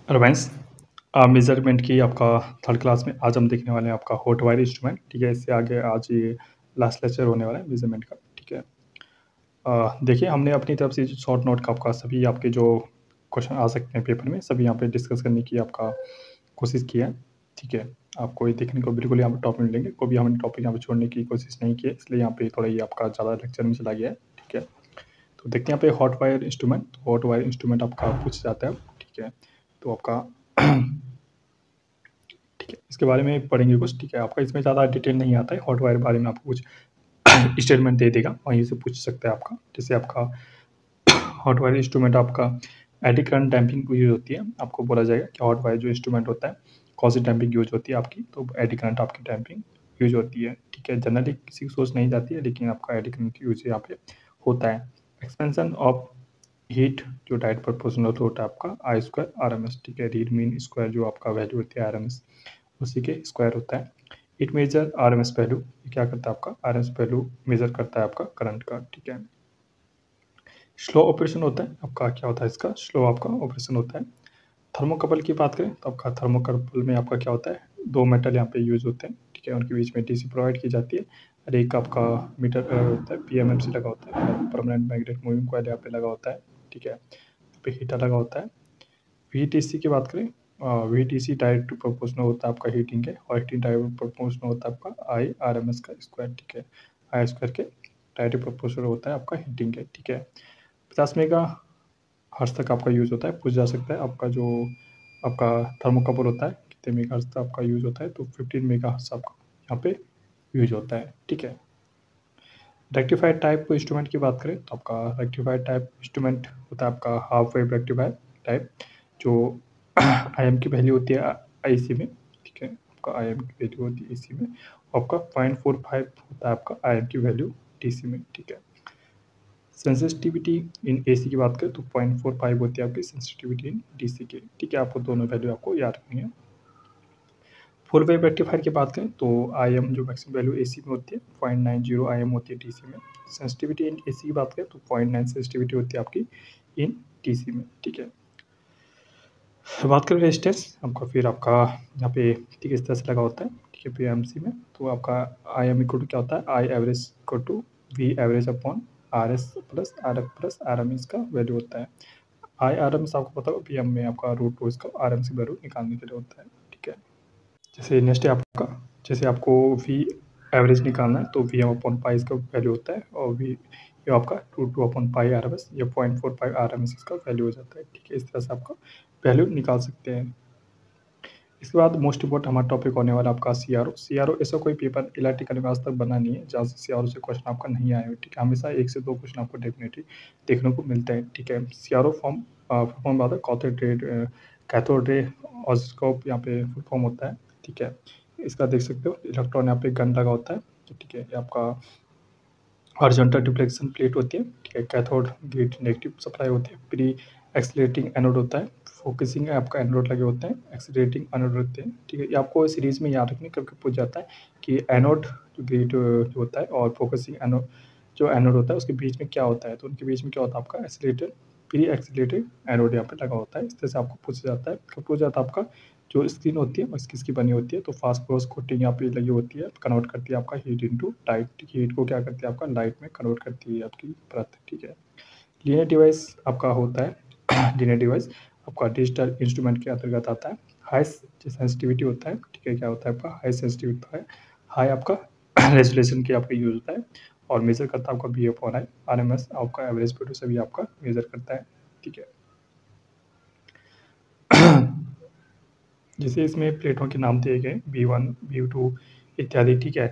Ramesh, measurement की आपका third class में आज हम देखने वाले हैं आपका हॉट वायर इंस्ट्रूमेंट। ठीक है, इससे आगे आज ये लास्ट लेक्चर होने वाला है मेजरमेंट का। ठीक है, देखिए हमने अपनी तरफ से शॉर्ट नोट का आपका सभी आपके जो क्वेश्चन आ सकते हैं पेपर में सभी यहाँ पे डिस्कस करने की आपका कोशिश की है। ठीक है, आपको ये देखने को बिल्कुल यहाँ पे टॉपिक मिलेंगे, कोई भी हमने टॉपिक यहाँ पे छोड़ने की कोशिश नहीं की है, इसलिए यहाँ पे थोड़ा ये आपका ज़्यादा लेक्चर में चला गया है। ठीक है, तो देखते हैं यहाँ पे hot wire instrument. Hot wire instrument आपका पूछ जाता है। ठीक है, तो आपका ठीक है, इसके बारे में पढ़ेंगे कुछ। ठीक है, आपका इसमें ज़्यादा डिटेल नहीं आता है, हॉट वायर बारे में आपको कुछ स्टेटमेंट दे देगा, वहीं से पूछ सकते हैं आपका। जैसे आपका हॉट वायर इंस्ट्रूमेंट आपका एडी करंट डैम्पिंग यूज होती है। आपको बोला जाएगा कि हॉट वायर जो इंस्ट्रूमेंट होता है कौन सी डैम्पिंग यूज होती है आपकी, तो एडी करंट आपकी डैम्पिंग यूज होती है। ठीक है, जनरली किसी की सोच नहीं जाती है, लेकिन आपका एडी करंट यूज यहाँ पे होता है। एक्सपेंशन ऑफ हीट जो डायरेक्ट प्रोपोर्शनल होता है आपका आई स्क्वायर आर एम एस। ठीक है, रीड मीन स्क्वायर जो आपका वैल्यू होती है आर एम एस, उसी के स्क्वायर होता है। It measure R M S value, क्या करता है आपका R M S value measure करता है आपका करंट का। ठीक है, स्लो ऑपरेशन होता है आपका, क्या होता है इसका स्लो आपका ऑपरेशन होता है। थर्मोकपल की बात करें तो आपका थर्मोकपल में आपका क्या होता है, दो मेटल यहाँ पे यूज होते हैं। ठीक है, उनके बीच में डीसी प्रोवाइड की जाती है, और एक आपका मीटर होता है पीएमएमसी लगा होता है, परमानेंट मैग्नेटिक मूविंग कॉइल यहाँ पे लगा होता है। ठीक है, यहाँ पे हीटर लगा होता है। वीटीसी की बात करें, वीटीसी डायरेक्ट प्रोपोर्शनल होता है आपका हीटिंग के, और हीटिंग डायरेक्ट प्रोपोर्शनल होता है आपका आई आर एम एस का स्क्वायर। ठीक है, आई स्क्वायर के डायरेक्ट प्रोपोर्शनल होता है आपका हीटिंग के। ठीक है, 50 मेगा हर्ट्ज तक आपका यूज़ होता है, पूछ जा सकता है आपका जो आपका थर्मोकपल होता है कितने मेगा हर्ट्ज तक आपका यूज़ होता है, तो 15 मेगा हर्ट्ज आपका यहाँ पे यूज होता है। ठीक है, रेक्टिफाइड टाइप इंस्ट्रूमेंट की बात करें तो आपका रेक्टिफाइड टाइप इंस्ट्रूमेंट होता है आपका हाफ वेव रेक्टिफाइड टाइप, जो आई एम की वैल्यू होती है आई सी में। ठीक है, आपका आई एम की वैल्यू होती है ए सी में, और आपका 0.45 होता है आपका आई एम की वैल्यू डी सी में। ठीक है, सेंसिटिविटी इन एसी की बात करें तो 0.45 होती है आपकी सेंसिटिविटी इन डीसी की। ठीक है, आपको दोनों वैल्यू आपको याद रखनी है। फुल वेव रेक्टिफायर की बात करें तो आई एम जो मैक्सिमम वैल्यू एसी में होती है 0.90 आई एम होती है डीसी में। सेंसिटिविटी इन एसी की बात करें तो 0.9 सेंसिटिविटी होती है आपकी इन डीसी में। ठीक है, बात करें रेजिस्टेंस आपका, फिर आपका यहाँ पे ठीक है इस तरह से लगा होता है। ठीक है, पीएमसी में तो आपका आई एम इक्वल टू क्या होता है, I average equal to V average upon R S plus R F plus R M इसका वैल्यू होता है। आई आर एम आपको पता होगा, पीएम में आपका रूट टू इसका आर एम सी वैल्यू निकालने के लिए होता है। ठीक है, जैसे नेक्स्ट है आपका, जैसे आपको वी एवरेज निकालना है तो वी एम अपॉन पाई इसका वैल्यू होता है, और वी ये आपका root two upon pi R M S, ये 0.45 आर एम एस इसका वैल्यू हो जाता है। ठीक है, इस तरह से आपका वैल्यू निकाल सकते हैं। इसके बाद मोस्ट इंपॉर्टेंट हमारा टॉपिक होने वाला आपका सी आर ओ। सी आर ओ ऐसा कोई पेपर इलेक्ट्रिकल में आज तक बना नहीं है जहाँ से सी आर ओ से क्वेश्चन आपका नहीं आए हो। ठीक है, हमेशा एक से दो क्वेश्चन आपको डेफिनेटली देखने को मिलता है। ठीक है, सी आर ओ फॉर्म बात है कैथोड रे ऑसिलोस्कोप यहाँ पे फुल फॉर्म होता है। ठीक है, इसका देख सकते हो इलेक्ट्रॉन यहाँ पे गन लगा होता है। ठीक है, ये आपका हॉरिजॉन्टल डिफ्लेक्शन प्लेट होती है। ठीक है, कैथोड ग्रिड नेगेटिव सप्लाई होती है, प्री एक्सीलरेटिंग एनोड होता है, फोकसिंग आपका एनोड लगे होते हैं, एक्सीलरेटिंग एनोड होते हैं। ठीक है, ये आपको सीरीज में याद रखने कभी पूछ जाता है कि एनोड जो ग्रिड जो होता है और फोकसिंग एनोड जो एनोड होता है उसके बीच में क्या होता है, तो उनके बीच में क्या होता है आपका एक्सीलरेटेड प्री एक्सीलरेटेड एनोड यहाँ पे लगा होता है। इस तरह से आपको पूछा जाता है। कब पूछा जाता है आपका जो स्क्रीन होती है वो किसकी बनी होती है, तो फास्फोरस कोटिंग यहाँ पे लगी होती है, कन्वर्ट करती है आपका हीट इनटू लाइट। हीट को क्या करती है आपका लाइट में कन्वर्ट करती है आपकी परत। ठीक है, लीनियर डिवाइस आपका होता है लीनियर डिवाइस आपका डिजिटल इंस्ट्रूमेंट के अंतर्गत आता है। हाई सेंसिटिविटी होता है। ठीक है, क्या होता है आपका हाई सेंसिटिविटी होता है, हाई आपका रेजोल्यूशन की आपका यूज होता है, और मेजर करता है आपका B upon I R M S आपका एवरेज वैल्यू से भी आपका मेजर करता है। ठीक है, जैसे इसमें प्लेटों के नाम दिए गए V1 V2 इत्यादि। ठीक है,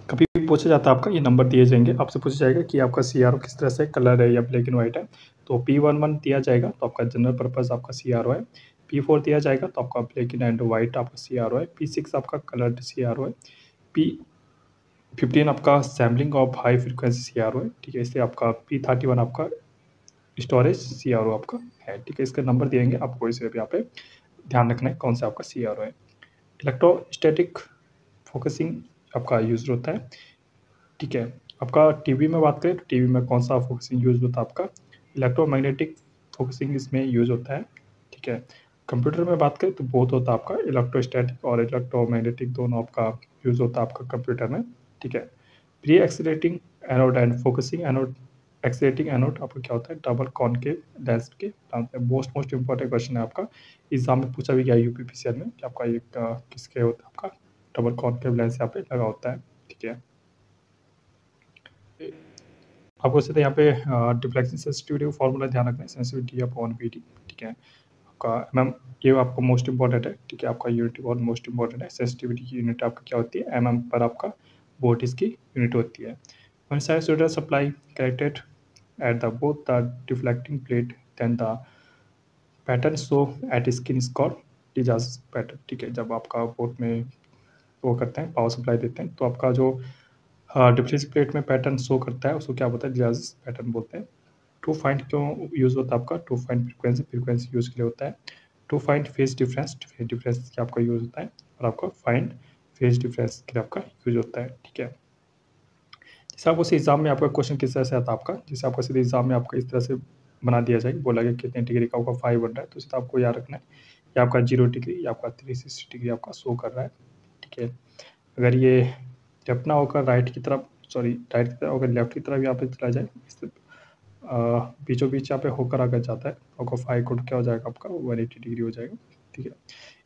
कभी भी पूछा जाता है आपका ये नंबर दिए जाएंगे, आपसे पूछा जाएगा कि आपका सी आर ओ किस तरह से कलर है या ब्लैक एंड व्हाइट है, तो P11 दिया जाएगा तो आपका जनरल पर्पज आपका सी आर ओ है। P4 दिया जाएगा तो आपका ब्लैक एंड व्हाइट आपका सी आर ओ है। P6 आपका कलर्ड सी आर ओ है। P15 आपका sampling of high frequency C R O है। ठीक है, इससे आपका P31 आपका स्टोरेज सी आर ओ आपका है। ठीक है, इसके नंबर दिएंगे आपको, इसे यहाँ पे ध्यान रखना है कौन सा आपका सी आर ओ है। इलेक्ट्रोस्टैटिक फोकसिंग आपका यूज होता है। ठीक है, आपका टीवी में बात करें तो टीवी में कौन सा फोकसिंग यूज होता है आपका इलेक्ट्रोमैग्नेटिक फोकसिंग इसमें यूज़ होता है, ठीक है। कंप्यूटर में बात करें तो बोथ होता है आपका इलेक्ट्रोस्टैटिक और इलेक्ट्रोमैग्नेटिक, दोनों आपका यूज़ होता है आपका कंप्यूटर में, ठीक है। Pre accelerating anode and focusing anode, accelerating anode आपका क्या होता है, डबल कॉनकेव लेंस के मोस्ट इंपॉर्टेंट क्वेश्चन है आपका, एग्जाम में पूछा भी गया यूपीपीसीएल में कि आपका ये किसके होता है, आपका डबल कॉनकेव लेंस यहाँ पे लगा होता है, ठीक है। आपको सीधे यहाँ पे डिफ्लेक्शन सेंसिटिविटी का फॉर्मूला ध्यान रखना है, सेंसिटिविटी अपॉन वीडी, ठीक है। आपका मैम ये आपका मोस्ट इंपॉर्टेंट है, ठीक है। आपका यूनिट बहुत मोस्ट इंपॉर्टेंट है, सेंसिटिविटी की यूनिट आपका क्या होती है, एमएम पर आपका वोट इसकी यूनिट होती है। One sinusoidal supply connected at the both the deflecting plate then the pattern show at screen is called Lissajous pattern, ठीक है। जब आपका बोट में वो करते हैं, पावर सप्लाई देते हैं, तो आपका जो डिफ्लेक्शन प्लेट में पैटर्न शो करता है उसको क्या बोलते हैं, डिजाज पैटर्न बोलते हैं। टू फाइंड क्यों यूज़ होता है आपका, to find frequency, frequency use के लिए होता है। To find phase difference, phase difference क्या आपका यूज़ होता है, और आपका फाइंड फेज डिफरेंस के लिए आपका यूज होता है, ठीक है। जैसे आपको एग्जाम में आपका क्वेश्चन किस तरह से आता है आपका, जैसे आपको सीधे एग्जाम में आपका इस तरह से बना दिया जाए, बोला गया कितने डिग्री का आपका 5 बन रहा है, तो सीधा आपको याद रखना है ये आपका 0 डिग्री या आपका 360 डिग्री आपका शो कर रहा है, ठीक है। अगर ये लेफ्ट ना होकर राइट की तरफ, सॉरी राइट की तरफ, अगर लेफ्ट की तरफ यहाँ पे चला जाए, बीचों बीच यहाँ पे होकर अगर जाता है, आपका 5 कोड क्या हो जाएगा आपका 180 डिग्री हो जाएगा, ठीक है।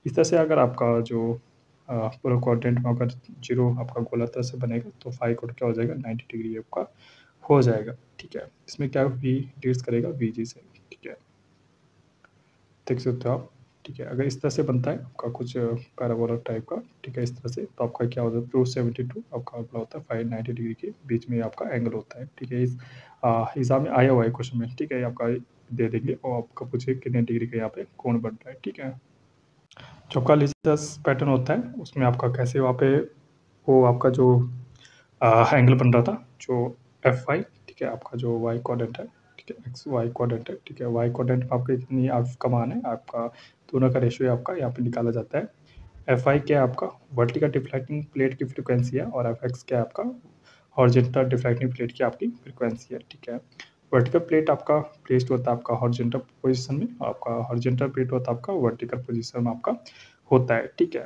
इस तरह से अगर आपका जो पूरा क्वाड्रेंट में अगर 0 आपका गोला तरह से बनेगा, तो 5 कोड क्या हो जाएगा 90 डिग्री आपका हो जाएगा, ठीक है। इसमें क्या वी लीड्स करेगा वी जी से, ठीक है, देख सकते हो आप, ठीक है। अगर इस तरह से बनता है आपका कुछ पैराबोला टाइप का, ठीक है, इस तरह से, तो आपका क्या होता है 272 आपका अगला होता है 590 डिग्री के बीच में आपका एंगल होता है, ठीक है। इस एग्जाम में आया हुआ है क्वेश्चन में, ठीक है, आपका दे देंगे और आपका पूछे कितने डिग्री का यहाँ पे कोण बन रहा है, ठीक है। जो आपका लिजस पैटर्न होता है उसमें आपका कैसे वहाँ पे वो आपका जो एंगल बन रहा था, जो एफ वाई, ठीक है, आपका जो वाई क्वाड्रेंट है, ठीक है, एक्स वाई क्वाड्रेंट है, ठीक है। वाई क्वाड्रेंट में आपका इतनी आपका मान है, आपका दोनों का रेशियो आपका यहाँ पे निकाला जाता है। एफ आई क्या है आपका वर्टिकल डिफ्लेक्टिंग प्लेट की फ्रिक्वेंसी है, और एफ एक्स क्या है आपका हॉरिजॉन्टल डिफ्लेक्टिंग प्लेट की आपकी फ्रिक्वेंसी है, ठीक है। वर्टिकल प्लेट आपका प्लेस्ड होता है आपका हॉरिजॉन्टल पोजीशन में, आपका हॉरिजॉन्टल प्लेट होता है आपका वर्टिकल पोजीशन में आपका होता है, ठीक है।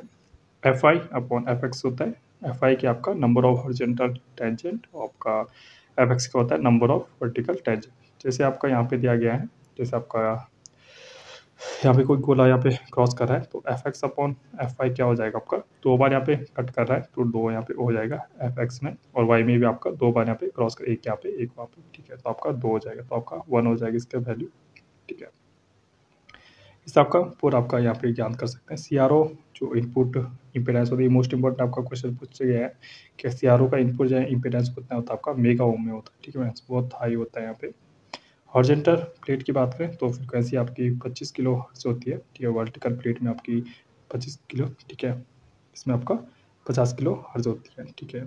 F I upon F x होता है, एफ आई क्या आपका नंबर ऑफ हॉरिजॉन्टल टेंजेंट, आपका एफ एक्स का होता है नंबर ऑफ वर्टिकल टेंजेंट। जैसे आपका यहाँ पे दिया गया है, जैसे आपका यहाँ पे कोई गोला यहाँ पे क्रॉस कर रहा है, तो F X upon F Y क्या हो जाएगा आपका, 2 बार यहाँ पे कट कर रहा है तो 2 यहाँ पे हो जाएगा एफ एक्स में, और वाई में भी आपका 2 बार यहाँ पे क्रॉस कर, एक यहाँ पे एक वहाँ पे, ठीक है, तो आपका 2 हो जाएगा, तो आपका 1 हो जाएगा इसका वैल्यू, ठीक है। इस आपका पूरा आपका यहाँ पे ज्ञान कर सकते हैं। सी आर ओ जो इनपुट इम्पेडेंस होती है, मोस्ट इंपॉर्टेंट आपका क्वेश्चन पूछा गया है कि सी आर ओ का इनपुट जो है इम्पेडेंस कितना होता है आपका मेगा ओम में होता है, ठीक है, बहुत हाई होता है यहाँ पे। हॉरिजॉन्टल प्लेट की बात करें तो फ्रिक्वेंसी आपकी 25 किलो हर्ट्ज होती है, ठीक है। वर्टिकल प्लेट में आपकी 25 किलो, ठीक है, इसमें आपका 50 किलो हर्ट्ज होती है, ठीक है।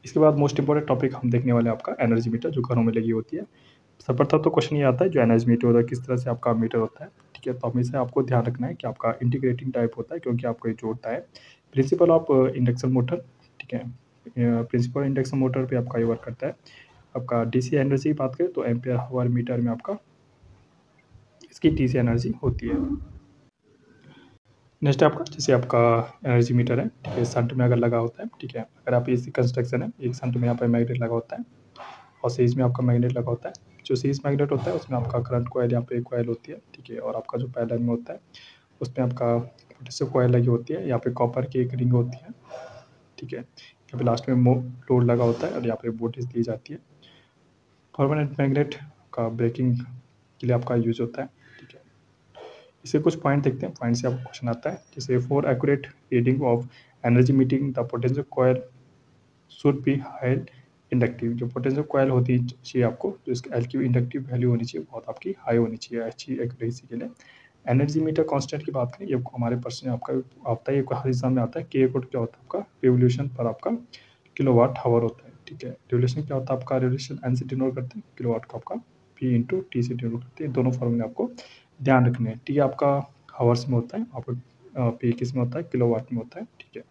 इसके बाद मोस्ट इंपॉर्टेंट टॉपिक हम देखने वाले हैं आपका एनर्जी मीटर, जो घरों में लगी होती है। सर्वप्रथम तो क्वेश्चन ये आता है जो एनर्जी मीटर होता है किस तरह से आपका मीटर होता है, ठीक है। तो हमेशा आपको ध्यान रखना है कि आपका इंटीग्रेटिंग टाइप होता है, क्योंकि आपको ये जोड़ता है प्रिंसिपल ऑफ इंडक्शन मोटर, ठीक है। प्रिंसिपल इंडक्शन मोटर पे आपका ये वर्क करता है। आपका डीसी एनर्जी की बात करें तो एम्पियर आवर मीटर में आपका इसकी डीसी एनर्जी होती है। नेक्स्ट आपका जैसे आपका एनर्जी मीटर है, ठीक है, शंट में अगर लगा होता है, ठीक है, अगर आप इसी कंस्ट्रक्शन है, एक शंट में यहाँ पर मैग्नेट लगा होता है और सीरीज में आपका मैग्नेट लगा होता है। जो सीरीज मैग्नेट होता है उसमें आपका करंट कॉयल यहाँ पे एक कॉयल होती है, ठीक है, और आपका जो पैरेलल में होता है उसमें आपका पोटेशियम कॉयल लगी होती है, यहाँ पे कॉपर की एक रिंग होती है, ठीक है। यहाँ पे लास्ट में लोड लगा होता है और यहाँ पे वोल्टेज दी जाती है। परमानेंट मैग्नेट का ब्रेकिंग के लिए आपका यूज होता है, ठीक है। इसे कुछ पॉइंट देखते हैं, पॉइंट से आपको क्वेश्चन आता है, जैसे for accurate reading of energy meeting the potential coil should be high inductive. जो पोटेंशियल कॉयल होती चाहिए आपको, जो इसकी एल की इंडक्टिव वैल्यू होनी चाहिए बहुत आपकी हाई होनी चाहिए अच्छी एक्यूरेसी के लिए। एनर्जी मीटर कांस्टेंट की बात करें, ये हमारे पर्सन आपका आता है, ये हर एग्जाम में आता है, के कोड क्या होता है आपका रिवोल्यूशन पर आपका किलोवाट हावर होता है, ठीक है। रिवोल्यूशन क्या होता है आपका, रिवोल्यूशन एन से डिनोट करते हैं, किलोवाट का आपका पी इंटू टी से डिनोट करते हैं। दोनों फॉर्मूले आपको ध्यान रखने हैं। टी आपका हावर्स में होता है, आपका पी किस में होता है, किलोवाट में होता है, ठीक है।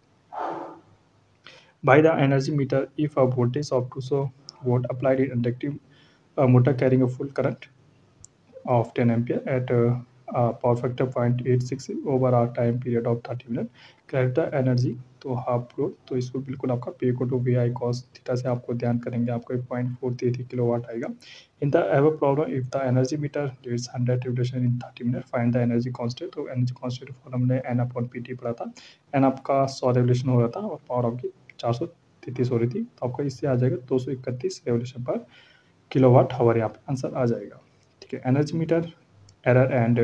By the energy meter, if a voltage of 200 volt applied in inductive motor carrying a full current of 10 ampere at power factor 0.86 over a time period of 30 minutes. Calculate the energy तो half load, तो इसको बिल्कुल आपका P equal to V I cos theta से आपको ध्यान करेंगे, आपको 0.433 किलोवाट आएगा. In the ever problem if the energy meter reads 100 revolution in 30 minute find the energy constant. तो एनर्जी कांस्टेंट फॉर्म हमने एन अपॉन पी टी पढ़ा था. एन आपका 100 रिवोल्यूशन हो रहा था और पावर आपकी 433 हो रही थी, तो आपका इससे आ जाएगा 231 रिवोल्यूशन पर किलोवाट आवर. यहाँ पे आंसर आ जाएगा. ठीक है, energy meter error and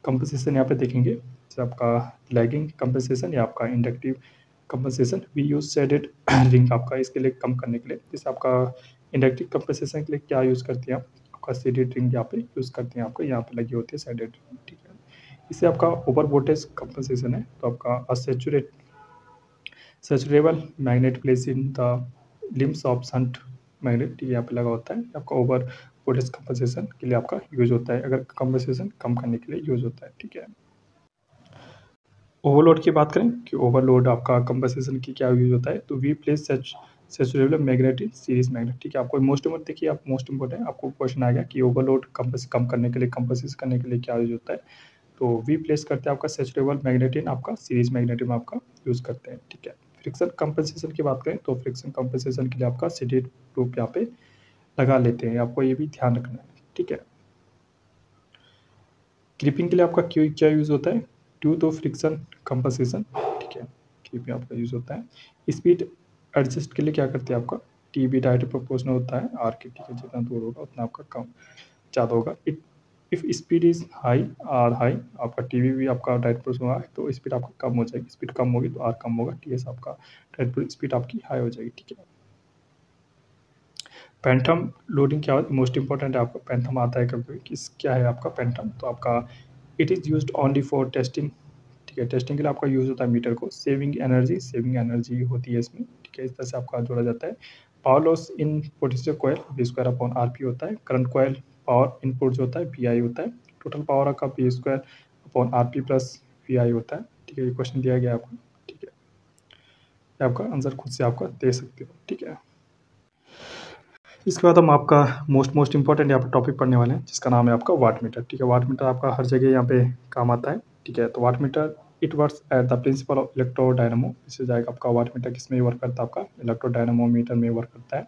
compensation यहाँ पे देखेंगे. जैसे आपका लैगिंग कंपनसेशन या आपका inductive compensation. We use shaded ring आपका इसके लिए कम करने के लिए. जैसे आपका इंडक्टिव कंपनसेशन के लिए क्या यूज़ करती हैं आपका शेडेड रिंग यहाँ पे यूज़ करती हैं, आपको यहाँ पे लगी होती है शेडेड रिंग. ठीक है, इससे आपका ओवर वोल्टेज कंपनसेशन है. तो आपका saturable magnet place in the limbs of shunt magnet यहाँ पे लगा होता है. आपका ओवर वोल्टेज कंपनसेशन के लिए आपका यूज होता है, अगर कंपनसेशन कम करने के लिए यूज होता है. ठीक है, ओवरलोड की बात करें कि ओवरलोड आपका कंपनसेशन की क्या यूज होता है. तो we place saturable magnet in series magnet. ठीक है, आपको मोस्ट इम्पोर्टेंट देखिए, आप मोस्ट इम्पोर्टेंट आपको क्वेश्चन आएगा कि ओवरलोड कम करने के लिए कंपनसेशन करने के लिए क्या यूज होता है. तो वी प्लेस करते हैं आपका सैचुरेबल मैग्नेट इन आपका सीरीज मैग्नेट में आपका यूज करते हैं. ठीक है, फ्रिक्शन कंपनसेशन की बात करें तो फ्रिक्शन कंपनसेशन के लिए आपका शेडेड लूप यहाँ पे लगा लेते हैं, आपको ये भी ध्यान रखना है. ठीक है, क्रीपिंग के लिए आपका क्यों क्या यूज होता है. Due to friction compensation. ठीक है, क्रीपिंग आपका यूज होता है. स्पीड एडजस्ट के लिए क्या करते हैं आपका टी बी डायरेक्ट प्रोपोर्शनल होता है आर के. ठीक है, जितना दूर होगा उतना आपका कम ज़्यादा होगा. If speed is high or high, आपका टी भी आपका डायरेक्ट प्रोपोर्शनल होगा तो स्पीड आपका कम हो जाएगी. स्पीड कम होगी तो आर कम होगा, टी एस आपका डायरेक्ट स्पीड आपकी हाई हो जाएगी. ठीक है, पैंटम लोडिंग क्या मोस्ट इंपॉर्टेंट है. आपका पैंटम आता है कभी किस क्या है आपका पैंटम. तो आपका it is used only for testing. ठीक है, टेस्टिंग के लिए आपका यूज़ होता है मीटर को. सेविंग एनर्जी होती है इसमें. ठीक है, इस तरह से आपका जोड़ा जाता है. Power loss in potential coil V square upon R P होता है. करंट कॉइल पावर इनपुट जो होता है वी आई होता है. टोटल पावर का P square upon R P plus V I होता है. ठीक है, ये क्वेश्चन दिया गया आपको. ठीक है, आपका आंसर खुद से आपका दे सकते हो. ठीक है, इसके बाद हम आपका मोस्ट इंपॉर्टेंट यहाँ पर टॉपिक पढ़ने वाले हैं जिसका नाम है आपका वाट मीटर. ठीक है, वाट मीटर आपका हर जगह यहाँ पे काम आता है. ठीक है, तो watt meter it works at the principle of electrodynamo. इससे जाएगा आपका वाट मीटर किस में वर्क करता है, आपका इलेक्ट्रोडायनामोमीटर में वर्क करता है.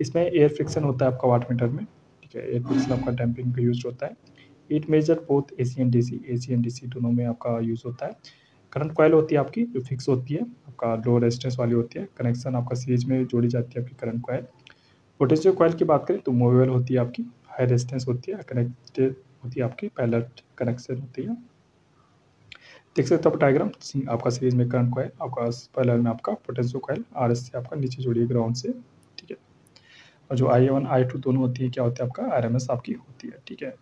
इसमें एयर फ्रिक्शन होता है आपका वाट मीटर में. ठीक है, एयर फ्रिक्शन आपका डैम्पिंग का यूज होता है. It measure both AC and DC दोनों में आपका यूज होता है. करंट कॉइल होती है आपकी जो फिक्स होती है, आपका लो रेजिस्टेंस वाली होती है. कनेक्शन आपका सीरीज में जोड़ी जाती है आपकी करंट कॉइल. पोटेंशियल कॉइल की बात करें तो मूवेबल होती है आपकी, हाई रेजिस्टेंस होती है, कनेक्टेड होती है आपकी, पैरेलल कनेक्शन होती है. देख सकते हो आप डायग्राम, आपका सीरीज में करंट कॉइल, आपका पैरेलल में आपका पोटेंशियल कॉइल आर एस से आपका नीचे जुड़ी है ग्राउंड से. ठीक है, और जो I1 I2 दोनों होती है क्या होती है आपका RMS आपकी होती है. ठीक है,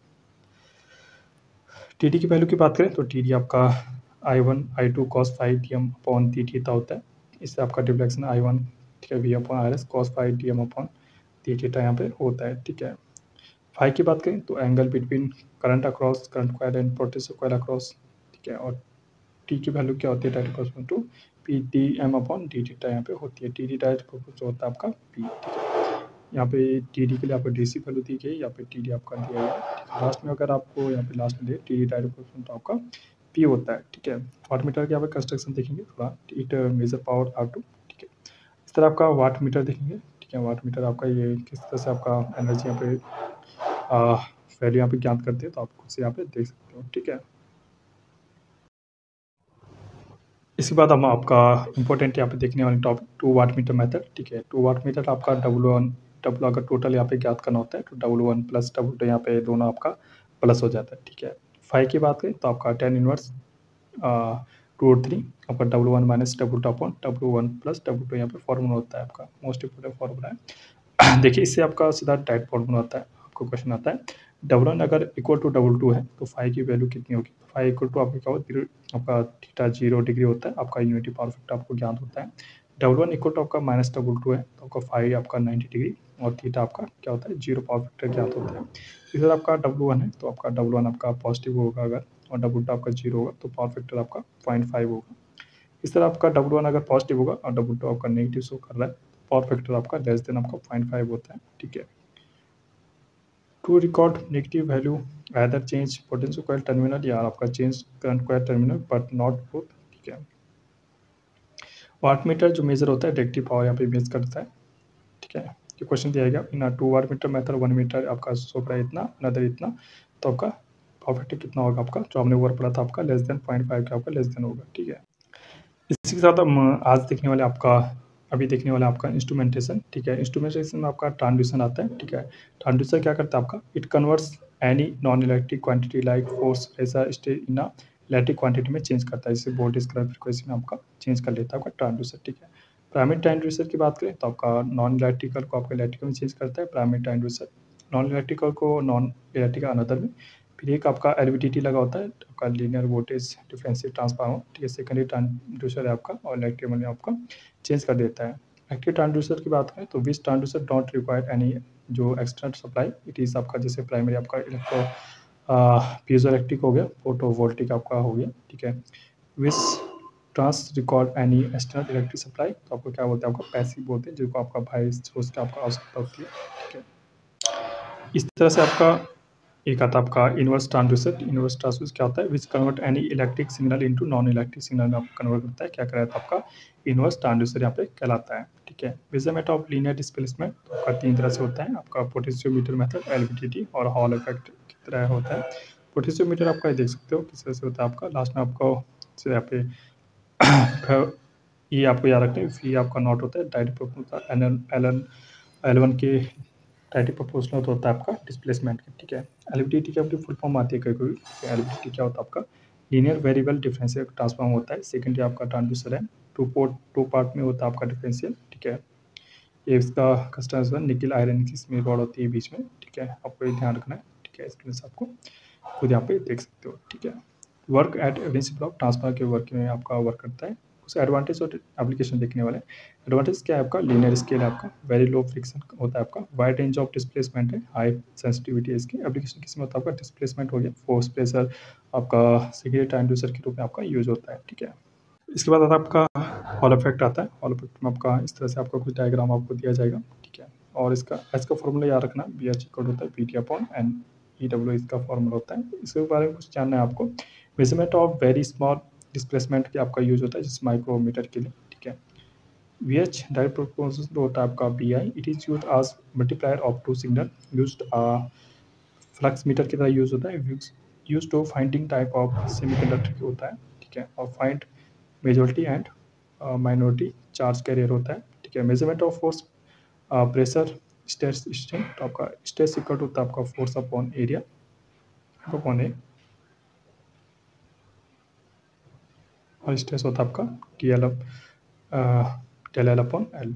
TD की वैल्यू की बात करें तो TD आपका I1 I2 cos 5 dm upon D theta होता है. इससे आपका डिफ्लेक्शन I1 ठीक है V upon RS cos 5 dm upon D theta यहाँ पे होता है. ठीक है, फाई की बात करें तो angle between current across current coil and potential coil across. ठीक है, और टी की वैल्यू क्या होती है direct proportional to P D M upon D theta यहाँ पे होती है. टी डी डायरेक्ट प्रोपोर्शनल होता है आपका पी. ठीक है, यहाँ पे टी डी के लिए आपको डी सी वैल्यू दी गई, यहाँ पे टी डी आपका दिया गया. लास्ट में अगर आपको यहाँ पे लास्ट में दे टी डी डायरेक्ट प्रोपोर्शनल तो आपका पी होता है. ठीक है, वाट मीटर के यहाँ पे कंस्ट्रक्शन देखेंगे थोड़ा. It measure power R two. ठीक है, इस तरह आपका वाट मीटर देखेंगे. ठीक है, वाट मीटर आपका ये किस तरह से आपका एनर्जी यहाँ पे वैल्यू यहाँ पे ज्ञात करते हैं, तो आप खुद से यहाँ पे देख सकते हो. ठीक है, इसके बाद हम आपका इंपॉर्टेंट यहाँ पे देखने वाले टॉपिक 2 वाट मीटर मेथड. ठीक है, 2 वाट मीटर आपका डब्लू अगर टोटल यहाँ पे ज्ञात करना होता है तो W1 प्लस W2 यहाँ पे दोनों आपका प्लस हो जाता है. ठीक है, फाइव की बात करें तो आपका 10 इनवर्स 2/3 आपका W1 minus W2 upon W1 plus W2 यहाँ पे फॉर्मूला होता है आपका, मोस्ट इंपोर्टेंट फॉर्मूला है. देखिए इससे आपका सीधा डायरेक्ट फॉर्मूला आता है. आपको क्वेश्चन आता है W1 अगर इक्वल टू W2 है तो फाइव की वैल्यू कितनी होगी. फाइव इक्वल टू आपका क्या होगा, आपका थीटा 0 डिग्री होता है. आपका यूनिटी पावर फैक्टर आपको ज्ञात होता है. W1 इक्वल टू आपका माइनस W2 है तो आपका फाइव आपका 90 डिग्री और थीटा आपका क्या होता है 0 पावर फैक्टर ज्ञात होता है. इधर आपका W1 है तो आपका W1 आपका पॉजिटिव होगा अगर, और W2 आपका 0 होगा तो पावर फैक्टर आपका 0.5 होगा. इस तरह आपका W1 अगर पॉजिटिव होगा और W2 आपका नेगेटिव शो कर रहा है, पावर फैक्टर आपका लेस देन आपका 0.5 होता है. ठीक है, to record negative value either change potential coil terminal या आपका change current coil terminal but not both, ठीक है। वाट मीटर जो मेजर होता है डायरेक्टिव पावर यहाँ पे मेज करता है, ठीक है। ये क्वेश्चन दिया गया इन 2 वाट मीटर मेथड 1 मीटर आपका शो रहा है इतना, अनदर इतना, तो आपका पावर फैक्टर कितना होगा आपका, जो हमने ऊपर पढ़ा था आपका लेस देन 0.5 का आपका लेस देन होगा, ठीक है। इसी के साथ हम आज देखने वाले आपका अभी देखने वाला आपका इंस्ट्रूमेंटेशन, ठीक है। इंस्ट्रूमेंटेशन में आपका ट्रांसड्यूसर आता है, ठीक है। ट्रांसड्यूसर क्या करता है आपका, it converts any non electric quantity like force pressure state in electric quantity में चेंज करता है, जैसे वोल्टेज करंट फ्रीक्वेंसी में आपका चेंज कर लेता है आपका ट्रांसड्यूसर, ठीक है। प्राइमरी ट्रांसड्यूसर की बात करें तो आपका नॉन इलेक्ट्रिकल को आपका इलेक्ट्रिकल में चेंज करता है प्राइमरी ट्रांसड्यूसर, नॉन इलेक्ट्रिकल को नॉन इलेक्ट्रिकल अनदर में। फिर एक आपका एलवीडीटी लगा होता है आपका लीनियर वोल्टेज डिफरेंशियल ट्रांसफार्मर, ठीक है। सेकेंडरी ट्रांसड्यूसर है आपका और इलेक्ट्रिकल में आपका चेंज कर देता है। एक्टिव ट्रांसड्यूसर की बात करें तो विच ट्रांसड्यूसर डोंट रिक्वायर एनी जो एक्सटर्नल सप्लाई, इट इज़ आपका जैसे प्राइमरी आपका इलेक्ट्रो पीजो इलेक्ट्रिक हो गया, फोटो वोल्टिक आपका हो गया, ठीक है। Which trans record any external electric supply, तो आपको क्या बोलते हैं आपका पैसिव बोलते हैं, जिसको आपका भाई सोर्स की आपका आवश्यकता होती है, ठीक है। इस तरह से आपका एक आता है आपका इनवर्स ट्रांसड्यूसर। इनवर्स ट्रांसड्यूसर क्या होता है, which convert any electric signal into non electric signal में आपको कन्वर्ट करता है, क्या कराता है आपका इनवर्स ट्रांसड्यूसर यहाँ पे कहलाता है, ठीक है। मेजरमेंट ऑफ लीनियर डिस्प्लेसमेंट तो आपका 3 तरह से होता है, आपका पोटेंशियोमीटर मेथड, एलवीडीटी और हॉल इफेक्ट की तरह होता है। पोटेंशियोमीटर आपका देख सकते हो किस तरह से होता है आपका, लास्ट में आपको यहाँ पे ये आपको याद रखना है, ये आपका नॉट होता है डायरेक्ट प्रोपोर्शनल एल एल1 के डायरेक्ट प्रोपोर्शनल होता है आपका डिस्प्लेसमेंट का, ठीक है। एलवीडीटी की आपकी फुल फॉर्म आती है कभी कभी। एलवीडीटी क्या होता है आपका, लीनियर वेरिएबल डिफरेंशियल ट्रांसफॉर्म होता है, सेकेंडरी आपका ट्रांसड्यूसर है, टू पार्ट में होता है आपका डिफरेंशियल, ठीक है। ये इसका कस्टमर निकल आयरन की इसमें रॉड होती है बीच में, ठीक है। आपको ये ध्यान रखना है, ठीक है। इसके लिए आपको खुद यहाँ पे देख सकते हो, ठीक है। Work at principle of transfer के वर्क में आपका वर्क करता है। उस एडवांटेज और एप्लीकेशन देखने वाले। एडवांटेज क्या है आपका, लीनियर स्केल है आपका, वेरी लो फ्रिक्शन होता है आपका, वाइड रेंज ऑफ डिस्प्लेसमेंट है, हाई सेंसिटिविटी है इसकी। एप्लीकेशन किसमें होता है आपका, डिस्प्लेसमेंट हो गया, फोर्स प्रेशर आपका सेकेंडरी ट्रांसड्यूसर के रूप में आपका यूज होता है, ठीक है। इसके बाद आता है आपका हॉल इफेक्ट आता है। हॉल इफेक्ट में आपका इस तरह से आपका कुछ डायग्राम आपको दिया जाएगा, ठीक है। और इसका एच का फॉर्मूला याद रखना, बी एच इक्वल होता है P T upon N E W, इसका फॉर्मूला होता है। इसके बारे में कुछ जानना है आपको। Measurement of very small displacement की आपका यूज होता है, जिस माइक्रोमीटर के लिए, ठीक है। वी एच डायरेक्ट प्रोपोर्शनल होता है आपका B I, it is use as multiplier of two signal use flux meter की तरह यूज होता है, use to finding type of semiconductor की होता है, ठीक है। और find majority and minority charge carrier होता है, ठीक है। Measurement of force pressure stress strain, तो आपका स्ट्रेस इक्वल होता है आपका force upon area upon A, और स्ट्रेस होता है आपका टी एल अपॉन एल,